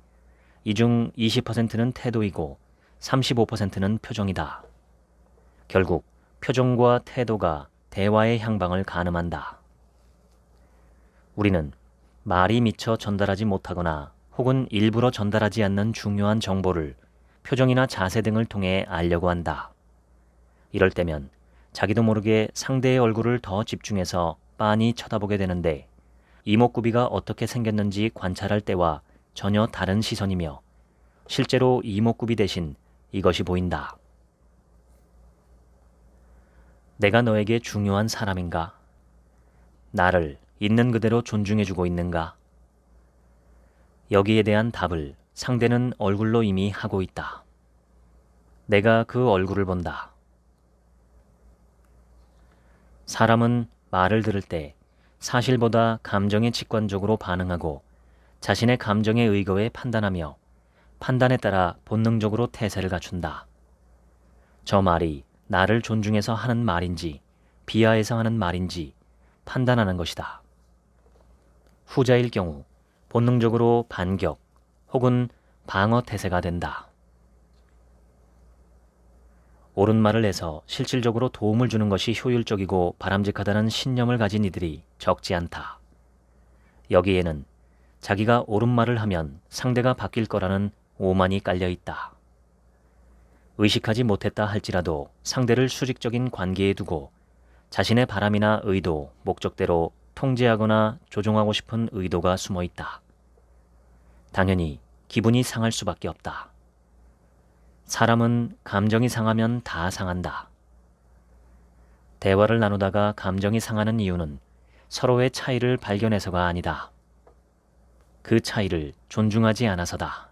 이 중 20%는 태도이고 35%는 표정이다. 결국 표정과 태도가 대화의 향방을 가늠한다. 우리는 말이 미처 전달하지 못하거나 혹은 일부러 전달하지 않는 중요한 정보를 표정이나 자세 등을 통해 알려고 한다. 이럴 때면 자기도 모르게 상대의 얼굴을 더 집중해서 빤히 쳐다보게 되는데 이목구비가 어떻게 생겼는지 관찰할 때와 전혀 다른 시선이며 실제로 이목구비 대신 이것이 보인다. 내가 너에게 중요한 사람인가? 나를 있는 그대로 존중해주고 있는가? 여기에 대한 답을 상대는 얼굴로 이미 하고 있다. 내가 그 얼굴을 본다. 사람은 말을 들을 때 사실보다 감정에 직관적으로 반응하고 자신의 감정에 의거해 판단하며 판단에 따라 본능적으로 태세를 갖춘다. 저 말이 나를 존중해서 하는 말인지 비하해서 하는 말인지 판단하는 것이다. 후자일 경우 본능적으로 반격 혹은 방어 태세가 된다. 옳은 말을 해서 실질적으로 도움을 주는 것이 효율적이고 바람직하다는 신념을 가진 이들이 적지 않다. 여기에는 자기가 옳은 말을 하면 상대가 바뀔 거라는 오만이 깔려 있다. 의식하지 못했다 할지라도 상대를 수직적인 관계에 두고 자신의 바람이나 의도, 목적대로 통제하거나 조종하고 싶은 의도가 숨어 있다. 당연히 기분이 상할 수밖에 없다. 사람은 감정이 상하면 다 상한다. 대화를 나누다가 감정이 상하는 이유는 서로의 차이를 발견해서가 아니다. 그 차이를 존중하지 않아서다.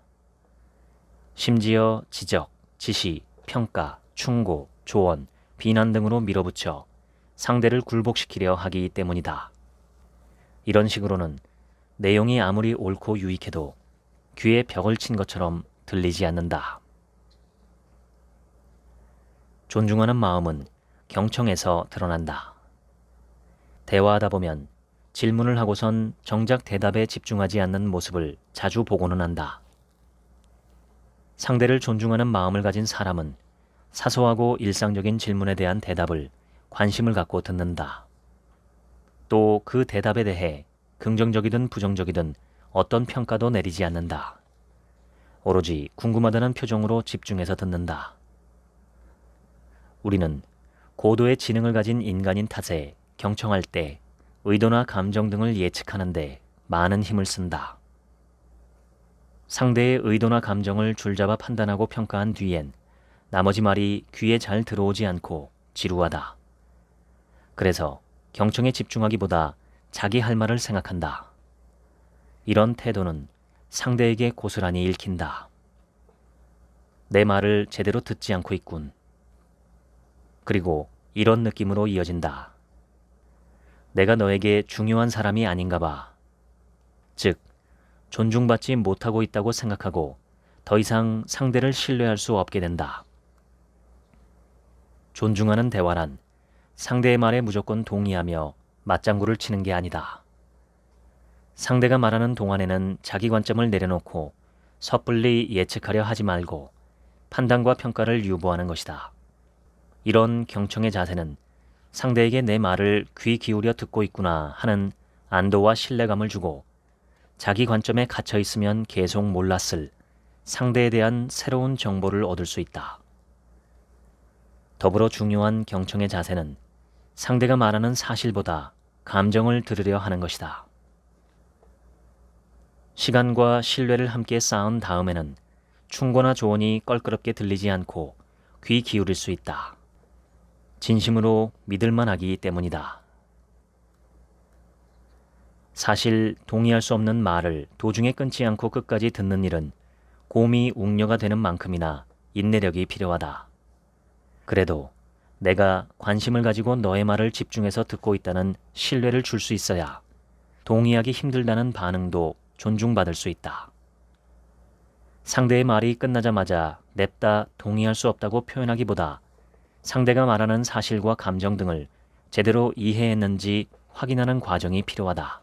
심지어 지적, 지시, 평가, 충고, 조언, 비난 등으로 밀어붙여 상대를 굴복시키려 하기 때문이다. 이런 식으로는 내용이 아무리 옳고 유익해도 귀에 벽을 친 것처럼 들리지 않는다. 존중하는 마음은 경청에서 드러난다. 대화하다 보면 질문을 하고선 정작 대답에 집중하지 않는 모습을 자주 보고는 한다. 상대를 존중하는 마음을 가진 사람은 사소하고 일상적인 질문에 대한 대답을 관심을 갖고 듣는다. 또 그 대답에 대해 긍정적이든 부정적이든 어떤 평가도 내리지 않는다. 오로지 궁금하다는 표정으로 집중해서 듣는다. 우리는 고도의 지능을 가진 인간인 탓에 경청할 때 의도나 감정 등을 예측하는데 많은 힘을 쓴다. 상대의 의도나 감정을 줄잡아 판단하고 평가한 뒤엔 나머지 말이 귀에 잘 들어오지 않고 지루하다. 그래서 경청에 집중하기보다 자기 할 말을 생각한다. 이런 태도는 상대에게 고스란히 읽힌다. 내 말을 제대로 듣지 않고 있군. 그리고 이런 느낌으로 이어진다. 내가 너에게 중요한 사람이 아닌가 봐. 즉, 존중받지 못하고 있다고 생각하고 더 이상 상대를 신뢰할 수 없게 된다. 존중하는 대화란 상대의 말에 무조건 동의하며 맞장구를 치는 게 아니다. 상대가 말하는 동안에는 자기 관점을 내려놓고 섣불리 예측하려 하지 말고 판단과 평가를 유보하는 것이다. 이런 경청의 자세는 상대에게 내 말을 귀 기울여 듣고 있구나 하는 안도와 신뢰감을 주고 자기 관점에 갇혀 있으면 계속 몰랐을 상대에 대한 새로운 정보를 얻을 수 있다. 더불어 중요한 경청의 자세는 상대가 말하는 사실보다 감정을 들으려 하는 것이다. 시간과 신뢰를 함께 쌓은 다음에는 충고나 조언이 껄끄럽게 들리지 않고 귀 기울일 수 있다. 진심으로 믿을만하기 때문이다. 사실 동의할 수 없는 말을 도중에 끊지 않고 끝까지 듣는 일은 곰이 웅녀가 되는 만큼이나 인내력이 필요하다. 그래도 내가 관심을 가지고 너의 말을 집중해서 듣고 있다는 신뢰를 줄 수 있어야 동의하기 힘들다는 반응도 존중받을 수 있다. 상대의 말이 끝나자마자 냅다 동의할 수 없다고 표현하기보다 상대가 말하는 사실과 감정 등을 제대로 이해했는지 확인하는 과정이 필요하다.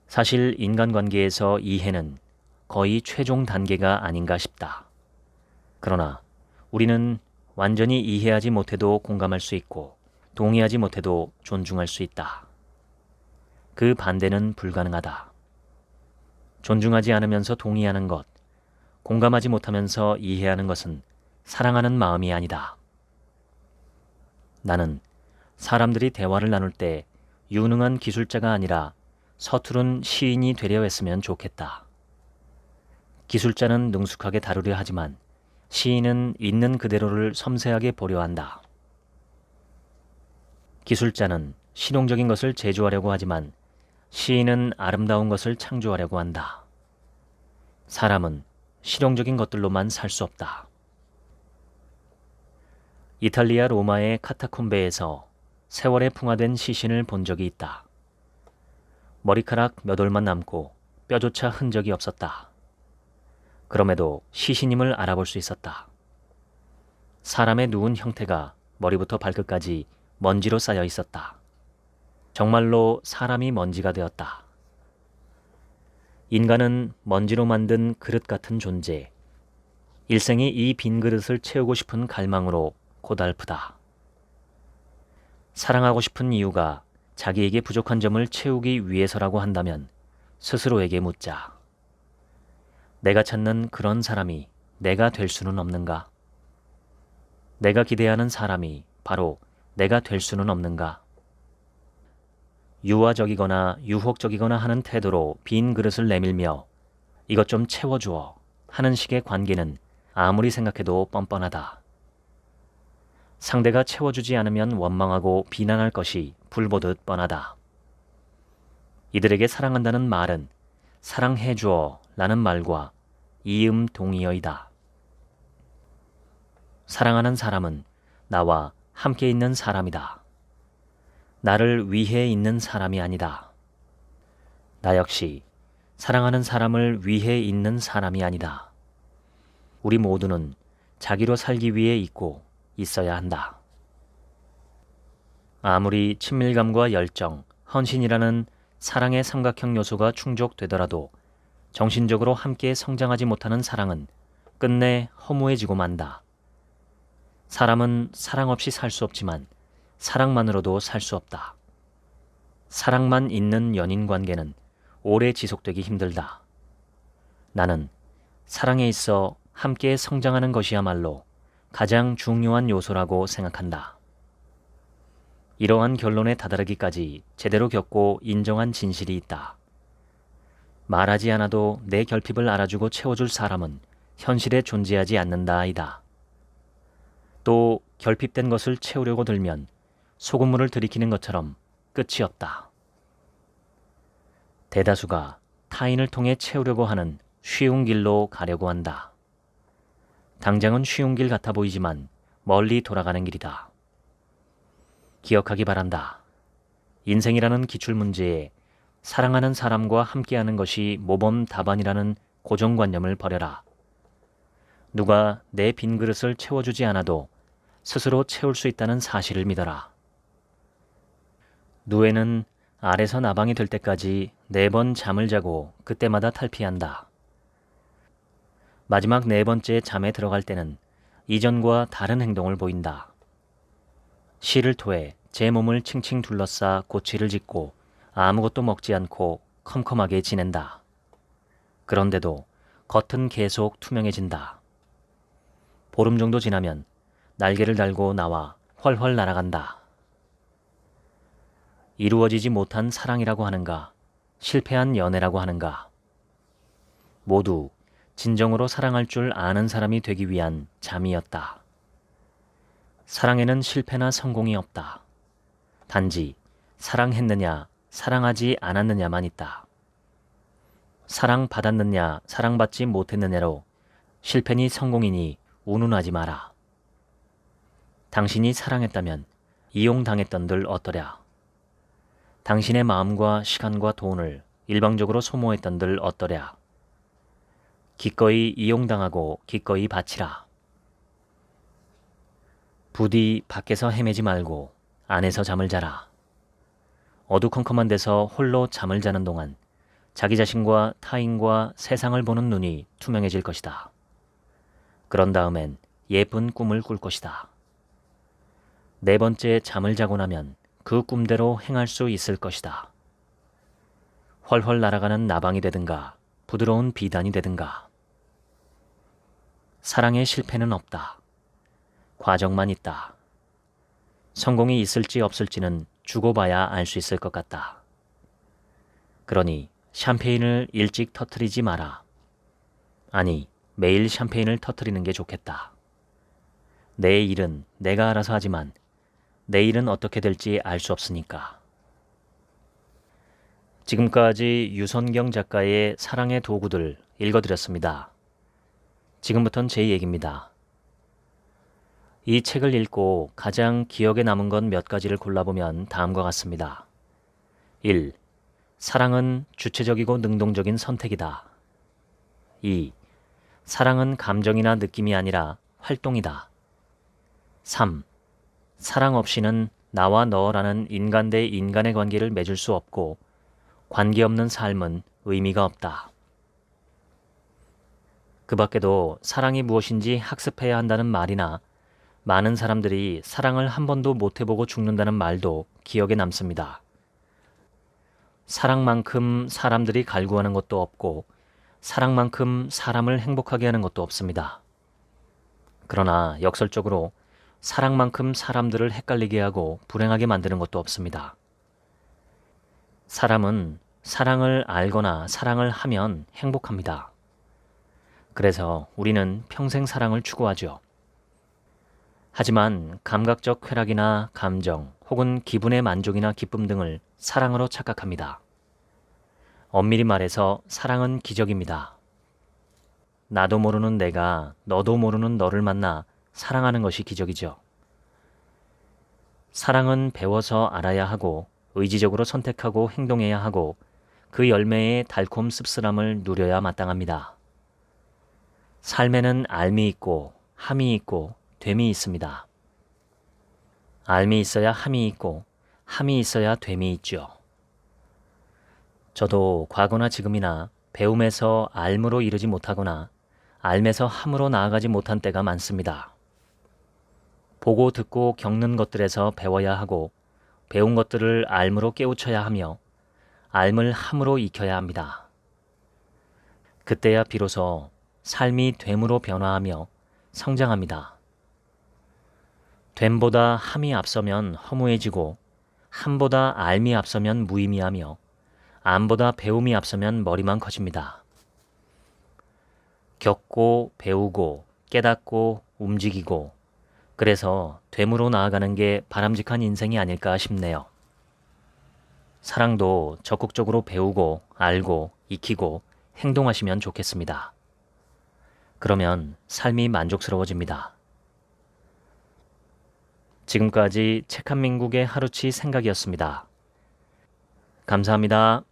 사실 인간관계에서 이해는 거의 최종 단계가 아닌가 싶다. 그러나 우리는 완전히 이해하지 못해도 공감할 수 있고 동의하지 못해도 존중할 수 있다. 그 반대는 불가능하다. 존중하지 않으면서 동의하는 것, 공감하지 못하면서 이해하는 것은 사랑하는 마음이 아니다. 나는 사람들이 대화를 나눌 때 유능한 기술자가 아니라 서투른 시인이 되려 했으면 좋겠다. 기술자는 능숙하게 다루려 하지만 시인은 있는 그대로를 섬세하게 보려 한다. 기술자는 실용적인 것을 제조하려고 하지만 시인은 아름다운 것을 창조하려고 한다. 사람은 실용적인 것들로만 살 수 없다. 이탈리아 로마의 카타콤베에서 세월에 풍화된 시신을 본 적이 있다. 머리카락 몇 올만 남고 뼈조차 흔적이 없었다. 그럼에도 시신임을 알아볼 수 있었다. 사람의 누운 형태가 머리부터 발끝까지 먼지로 쌓여 있었다. 정말로 사람이 먼지가 되었다. 인간은 먼지로 만든 그릇 같은 존재. 일생이 이 빈 그릇을 채우고 싶은 갈망으로 고달프다. 사랑하고 싶은 이유가 자기에게 부족한 점을 채우기 위해서라고 한다면 스스로에게 묻자. 내가 찾는 그런 사람이 내가 될 수는 없는가? 내가 기대하는 사람이 바로 내가 될 수는 없는가? 유아적이거나 유혹적이거나 하는 태도로 빈 그릇을 내밀며 이것 좀 채워주어 하는 식의 관계는 아무리 생각해도 뻔뻔하다. 상대가 채워주지 않으면 원망하고 비난할 것이 불보듯 뻔하다. 이들에게 사랑한다는 말은 사랑해주어 라는 말과 이음동의어이다. 사랑하는 사람은 나와 함께 있는 사람이다. 나를 위해 있는 사람이 아니다. 나 역시 사랑하는 사람을 위해 있는 사람이 아니다. 우리 모두는 자기로 살기 위해 있고 있어야 한다. 아무리 친밀감과 열정, 헌신이라는 사랑의 삼각형 요소가 충족되더라도 정신적으로 함께 성장하지 못하는 사랑은 끝내 허무해지고 만다. 사람은 사랑 없이 살 수 없지만 사랑만으로도 살 수 없다. 사랑만 있는 연인 관계는 오래 지속되기 힘들다. 나는 사랑에 있어 함께 성장하는 것이야말로 가장 중요한 요소라고 생각한다. 이러한 결론에 다다르기까지 제대로 겪고 인정한 진실이 있다. 말하지 않아도 내 결핍을 알아주고 채워줄 사람은 현실에 존재하지 않는다이다. 또 결핍된 것을 채우려고 들면 소금물을 들이키는 것처럼 끝이 없다. 대다수가 타인을 통해 채우려고 하는 쉬운 길로 가려고 한다. 당장은 쉬운 길 같아 보이지만 멀리 돌아가는 길이다. 기억하기 바란다. 인생이라는 기출문제에 사랑하는 사람과 함께하는 것이 모범 답안이라는 고정관념을 버려라. 누가 내 빈 그릇을 채워주지 않아도 스스로 채울 수 있다는 사실을 믿어라. 누에는 알에서 나방이 될 때까지 4번 잠을 자고 그때마다 탈피한다. 마지막 4번째 잠에 들어갈 때는 이전과 다른 행동을 보인다. 실을 토해 제 몸을 칭칭 둘러싸 고치를 짓고 아무것도 먹지 않고 컴컴하게 지낸다. 그런데도 겉은 계속 투명해진다. 보름 정도 지나면 날개를 달고 나와 훨훨 날아간다. 이루어지지 못한 사랑이라고 하는가, 실패한 연애라고 하는가. 모두 진정으로 사랑할 줄 아는 사람이 되기 위한 잠이었다. 사랑에는 실패나 성공이 없다. 단지 사랑했느냐, 사랑하지 않았느냐만 있다. 사랑받았느냐, 사랑받지 못했느냐로 실패니 성공이니 운운하지 마라. 당신이 사랑했다면 이용당했던들 어떠랴. 당신의 마음과 시간과 돈을 일방적으로 소모했던들 어떠랴. 기꺼이 이용당하고 기꺼이 바치라. 부디 밖에서 헤매지 말고 안에서 잠을 자라. 어두컴컴한 데서 홀로 잠을 자는 동안 자기 자신과 타인과 세상을 보는 눈이 투명해질 것이다. 그런 다음엔 예쁜 꿈을 꿀 것이다. 4번째 잠을 자고 나면 그 꿈대로 행할 수 있을 것이다. 훨훨 날아가는 나방이 되든가 부드러운 비단이 되든가. 사랑의 실패는 없다. 과정만 있다. 성공이 있을지 없을지는 두고 봐야 알 수 있을 것 같다. 그러니 샴페인을 일찍 터뜨리지 마라. 아니, 매일 샴페인을 터뜨리는 게 좋겠다. 내 일은 내가 알아서 하지만 내일은 어떻게 될지 알 수 없으니까. 지금까지 유선경 작가의 사랑의 도구들 읽어드렸습니다. 지금부턴 제 얘기입니다. 이 책을 읽고 가장 기억에 남은 건 몇 가지를 골라보면 다음과 같습니다. 1. 사랑은 주체적이고 능동적인 선택이다. 2. 사랑은 감정이나 느낌이 아니라 활동이다. 3. 사랑 없이는 나와 너라는 인간 대 인간의 관계를 맺을 수 없고 관계없는 삶은 의미가 없다. 그 밖에도 사랑이 무엇인지 학습해야 한다는 말이나 많은 사람들이 사랑을 한 번도 못 해보고 죽는다는 말도 기억에 남습니다. 사랑만큼 사람들이 갈구하는 것도 없고 사랑만큼 사람을 행복하게 하는 것도 없습니다. 그러나 역설적으로 사랑만큼 사람들을 헷갈리게 하고 불행하게 만드는 것도 없습니다. 사람은 사랑을 알거나 사랑을 하면 행복합니다. 그래서 우리는 평생 사랑을 추구하죠. 하지만 감각적 쾌락이나 감정 혹은 기분의 만족이나 기쁨 등을 사랑으로 착각합니다. 엄밀히 말해서 사랑은 기적입니다. 나도 모르는 내가 너도 모르는 너를 만나 사랑하는 것이 기적이죠. 사랑은 배워서 알아야 하고 의지적으로 선택하고 행동해야 하고 그 열매의 달콤 씁쓸함을 누려야 마땅합니다. 삶에는 알미 있고 함이 있고 됨이 있습니다. 알미 있어야 함이 있고 함이 있어야 됨이 있죠. 저도 과거나 지금이나 배움에서 알무로 이르지 못하거나 알매서 함으로 나아가지 못한 때가 많습니다. 보고 듣고 겪는 것들에서 배워야 하고 배운 것들을 알무로 깨우쳐야 하며 알물 함으로 익혀야 합니다. 그때야 비로소 삶이 됨으로 변화하며 성장합니다. 됨보다 함이 앞서면 허무해지고 함보다 알미 앞서면 무의미하며 암보다 배움이 앞서면 머리만 커집니다. 겪고 배우고 깨닫고 움직이고 그래서 됨으로 나아가는 게 바람직한 인생이 아닐까 싶네요. 사랑도 적극적으로 배우고 알고 익히고 행동하시면 좋겠습니다. 그러면 삶이 만족스러워집니다. 지금까지 책 한 민국의 하루치 생각이었습니다. 감사합니다.